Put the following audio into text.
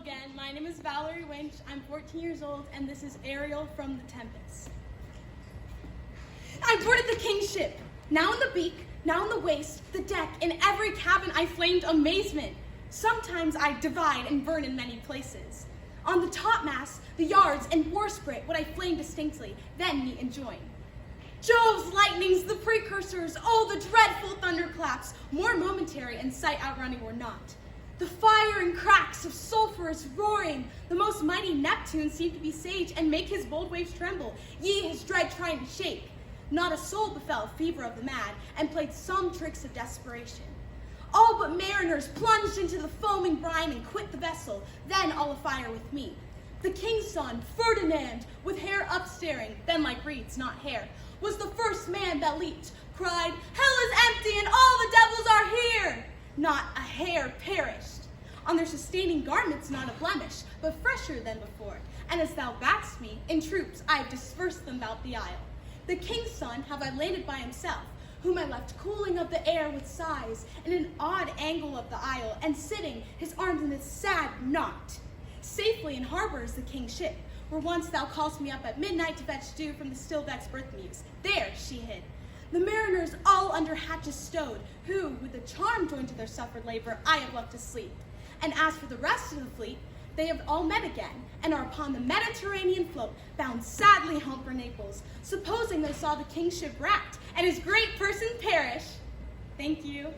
again. My name is Valerie Winch. I'm 14 years old, and this is Ariel from the Tempest. I boarded the king's ship. Now in the beak, now in the waist, the deck, in every cabin I flamed amazement. Sometimes I divide and burn in many places. On the topmast, the yards, and bowsprit would I flame distinctly, then meet and join. Jove's lightnings, the precursors, oh, the dreadful thunderclaps, more momentary and sight outrunning were not. The fire and cracks of sulphurous roaring, the most mighty Neptune seemed to be sage and make his bold waves tremble, ye his dread trying to shake. Not a soul befell fever of the mad, and played some tricks of desperation. All but mariners plunged into the foaming brine and quit the vessel, then all afire with me. The king's son, Ferdinand, with hair upstaring, then like reeds, not hair, was the first man that leaped, cried, "Hell is empty and all the devils are here!" Not a hair perished. On their sustaining garments not a blemish, but fresher than before. And as thou badst me, in troops I have dispersed them about the isle. The king's son have I landed by himself, whom I left cooling of the air with sighs in an odd angle of the isle, and sitting, his arms in this sad knot. Safely in harbor is the king's ship, where once thou callst me up at midnight to fetch dew from the still deck's birth muse. There she hid. The mariners all under hatches stowed, who, with a charm joined to their suffered labor, I have left asleep. And as for the rest of the fleet, they have all met again, and are upon the Mediterranean float, bound sadly home for Naples, supposing they saw the king's ship wrecked, and his great person perish. Thank you.